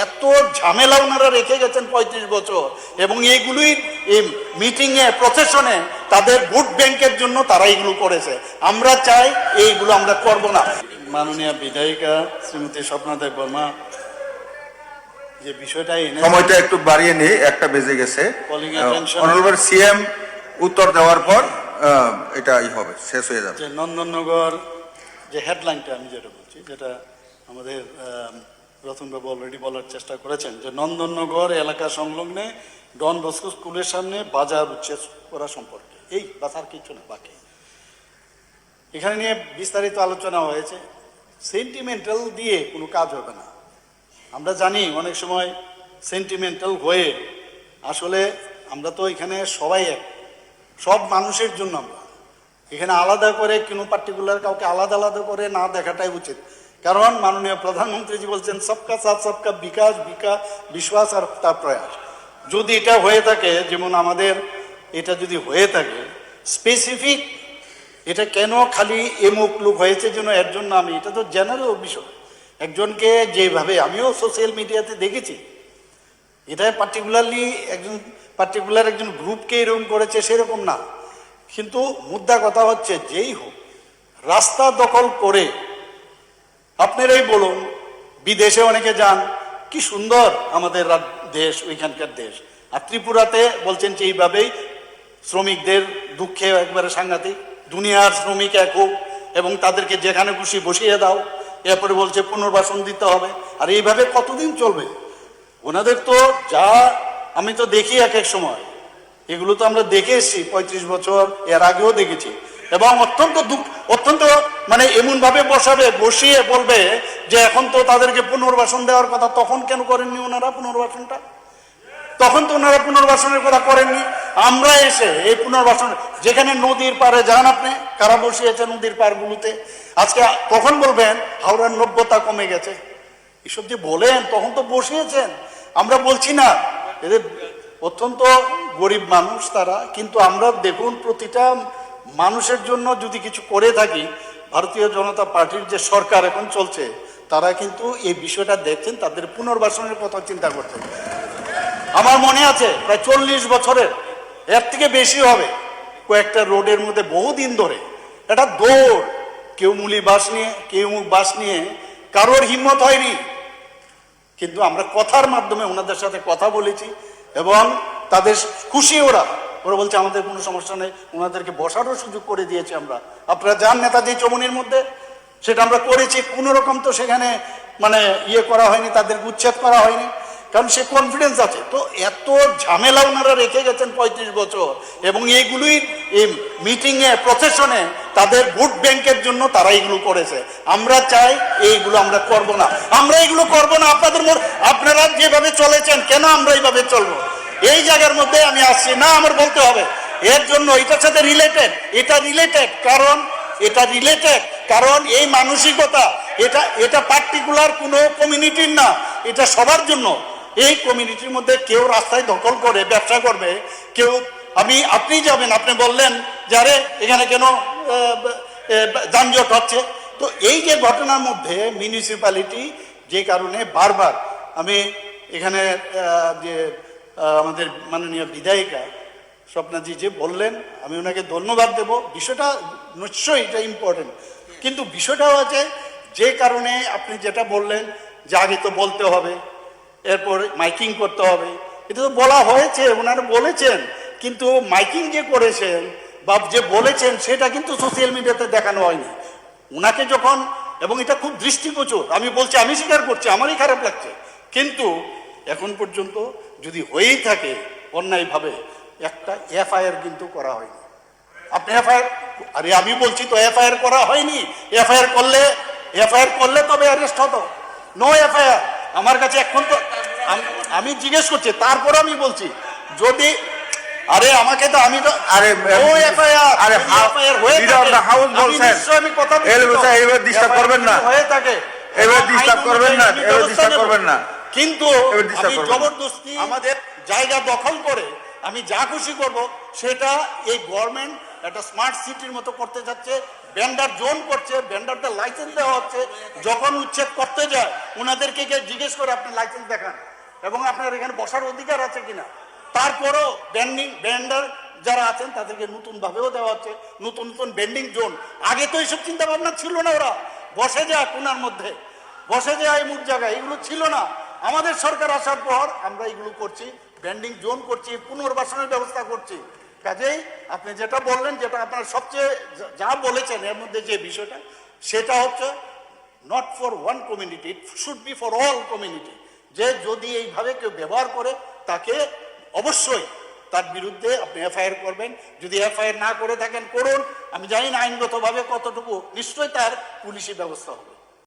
এত ঝামেলা ওনারা রেখে গেছেন 35 বছর, এবং এইগুলোই মিটিংয়ে প্রসেশনে তাদের ভোট ব্যাংকের জন্য তারা এগুলো করেছে। আমরা চাই এইগুলো আমরা করব না। মাননীয় বিধায়িকা শ্রীমতী স্বপ্নাদেব বর্মা যে বিষয়টা সময়টা একটু বাড়িয়ে নেই, 1টা বেজে গেছে। অনারেবল সিএম উত্তর দেওয়ার পর এটাই হবে, শেষ হয়ে যাবে। যে নন্দননগর যে হেডলাইনটা আমি যেটা বলছি, যেটা আমাদের রতনবাবু অলরেডি বলার চেষ্টা করেছেন, যে নন্দননগর এলাকা সংলগ্নে ডন বস্কো স্কুলের সামনে বাজার উচ্ছেদ করা সম্পর্কে, এই বাজার কিছু না বাকি। এখানে নিয়ে বিস্তারিত আলোচনা হয়েছে। সেন্টিমেন্টাল দিয়ে কোনো কাজ হবে না। আমরা জানি অনেক সময় সেন্টিমেন্টাল হয়ে আসলে আমরা তো এখানে সবাই এক, সব মানুষের জন্য আমরা এখানে আলাদা করে কোনো পার্টিকুলার কাউকে আলাদা আলাদা করে না দেখাটাই উচিত। কারণ মাননীয় প্রধানমন্ত্রীজি বলছেন সবকা সাথ সবকা বিকাশ, বিশ্বাস আর তার প্রয়াস। যদি এটা হয়ে থাকে, যেমন আমাদের এটা যদি হয়ে থাকে স্পেসিফিক, এটা কেন খালি এমুক লোক হয়েছে যেন এর জন্য আমি, এটা তো জেনারেল বিষয়। একজনকে যেভাবে আমিও সোশ্যাল মিডিয়াতে দেখেছি, এটা পার্টিকুলার একজন গ্রুপকে এরকম করেছে সেরকম না। কিন্তু মুদ্রা কথা হচ্ছে, যেই হোক রাস্তা দখল করে, আপনারাই বলুন, বিদেশে অনেকে যান, কি সুন্দর আমাদের দেশ, ওইখানকার দেশ। আর ত্রিপুরাতে বলছেন যে এইভাবেই শ্রমিকদের দুঃখে একবারে সাংঘাতিক, দুনিয়ার শ্রমিক এক হোক এবং তাদেরকে যেখানে খুশি বসিয়ে দাও, এরপরে বলছে পুনর্বাসন দিতে হবে। আর এইভাবে কতদিন চলবে? ওনাদের তো যা আমি তো দেখি এক এক সময়, এগুলো তো আমরা দেখে এসেছি 35 বছর, এর আগেও দেখেছি। এবং অত্যন্ত মানে এমনভাবে বসিয়ে বলবে যে এখন তো তাদেরকে পুনর্বাসন দেওয়ার কথা, তখন কেন করেননি ওনারা পুনর্বাসনটা? তখন তো ওনারা পুনর্বাসনের কথা করেননি। আমরা এসে এই পুনর্বাসন, যেখানে নদীর পাড়ে যান আপনি, কারা বসিয়েছে নদীর পাড়গুলোতে, আজকে কখন বলবেন হাওড়ার নব্যতা কমে গেছে? এসব যে বলেন, তখন তো বসিয়েছেন। আমরা বলছি না, এদের অত্যন্ত গরিব মানুষ তারা, কিন্তু আমরা দেখুন প্রতিটা মানুষের জন্য যদি কিছু করে থাকি, ভারতীয় জনতা পার্টির যে সরকার এখন চলছে, তারা কিন্তু এই বিষয়টা দেখছেন, তাদের পুনর্বাসনের কথা চিন্তা করছেন। আমার মনে আছে প্রায় 40 বছরের, এর থেকে বেশি হবে, কয়েকটা রোডের মধ্যে বহুদিন ধরে একটা দৌড়, কেউ মুলি বাস নিয়ে, কেউ মুখ বাস নিয়ে, কারোর হিম্মত হয়নি। কিন্তু আমরা কথার মাধ্যমে ওনাদের সাথে কথা বলেছি এবং তাদের খুশি, ওরা বলছে আমাদের কোনো সমস্যা নেই, ওনাদেরকে বসারও সুযোগ করে দিয়েছি আমরা। আপনারা যান নেতাজি চমুনির মধ্যে, সেটা আমরা করেছি। কোনো রকম তো সেখানে মানে করা হয়নি, তাদের উচ্ছেদ করা হয়নি, কারণ সে কনফিডেন্স আছে। তো এত ঝামেলা ওনারা রেখে গেছেন 35 বছর, এবং এইগুলোই মিটিংয়ে প্রসেশনে তাদের ভোট ব্যাংকের জন্য তারা এগুলো করেছে। আমরা চাই এইগুলো আমরা করব না, আমরা এগুলো করব না। আপনারা যেভাবে চলেছেন, কেন আমরা এইভাবে চলবো? এই জায়গার মধ্যে আমি আসছি না, আমার বলতে হবে এর জন্য এটার সাথে রিলেটেড, কারণ এই মানসিকতা এটা পার্টিকুলার কোনো কমিউনিটির না, এটা সবার জন্য। এই কমিউনিটির মধ্যে কেউ রাস্তায় দখল করে ব্যবসা করবে, কেউ আপনি যাবেন, আপনি বললেন যে আরে এখানে কেন যানজট হচ্ছে। তো এই যে ঘটনার মধ্যে মিউনিসিপ্যালিটি যে কারণে বারবার আমি এখানে যে আমাদের মাননীয় বিধায়িকা স্বপ্নাজি যে বললেন, আমি ওনাকে ধন্যবাদ দেব। বিষয়টা নিশ্চয়ই এটা ইম্পর্টেন্ট, কিন্তু বিষয়টাও আছে যে কারণে আপনি যেটা বললেন যে আগে তো বলতে হবে, এরপর মাইকিং করতে হবে, এটা তো বলা হয়েছে, ওনারা বলেছেন, কিন্তু মাইকিং যে করেছেন বা যে বলেছেন সেটা কিন্তু সোশ্যাল মিডিয়াতে দেখানো হয়নি ওনাকে যখন। এবং এটা খুব দৃষ্টিগোচর, আমি বলছি, আমি স্বীকার করছি, আমারই খারাপ লাগছে, কিন্তু এখন পর্যন্ত যদি হয়েই থাকে অন্যায়ভাবে, একটা এফআইআর কিন্তু করা হয়নি। আপনি এফআইআর, আরে আমি বলছি তো এফআইআর করা হয়নি। এফআইআর করলে তবে অ্যারেস্ট হতো। নো এফআইআর আমার কাছে এখন তো, আমি জিজ্ঞেস করছি, তারপর আমি বলছি যদি, আরে আমাকে তো, আমি তো, আরে নো এফআইআর, আরে এফআইআর হয়ে থাকে, হাউস বলছেন, আমি কথা বলছি, এবার ডিস্টার্ব করবেন না, হয়ে থাকে, এবার ডিস্টার্ব করবেন না, কিন্তু আমি জবরদস্তি আমাদের জায়গা দখল করে আমি যা খুশি করব, সেটা এই গভর্নমেন্ট একটা স্মার্ট সিটির মতো করতে যাচ্ছে। ভেন্ডার জোন করছে, ভেন্ডারদের লাইসেন্স দেওয়া হচ্ছে, যখন উচ্ছেদ করতে যায় ওনাদেরকে গিয়ে জিজ্ঞেস করে আপনি লাইসেন্স দেখান এবং আপনার এখানে বসার অধিকার আছে কিনা। তারপরও ভেন্ডার যারা আছেন তাদেরকে নতুন ভাবেও দেওয়া হচ্ছে, নতুন নতুন ভেন্ডিং জোন। আগে তো এইসব চিন্তা ভাবনা ছিল না, ওরা বসে যায় কোনার মধ্যে, বসে যায় এমুক জায়গায়, এগুলো ছিল না। আমাদের সরকার আসার পর আমরা এগুলো করছি, ভেন্ডিং জোন করছি, পুনর্বাসনের ব্যবস্থা করছি। কাজেই আপনি যেটা বললেন, যেটা আপনার সবচেয়ে যা বলেছেন এর মধ্যে যে বিষয়টা, সেটা হচ্ছে not for one community, it should be for all community. যে যদি এইভাবে কেউ ব্যবহার করে তাকে অবশ্যই তার বিরুদ্ধে আপনি এফআইআর করবেন। যদি এফআইআর না করে থাকেন করুন, আমি জানি না আইনগতভাবে কতটুকু, নিশ্চয়ই তার পুলিশি ব্যবস্থা হবে।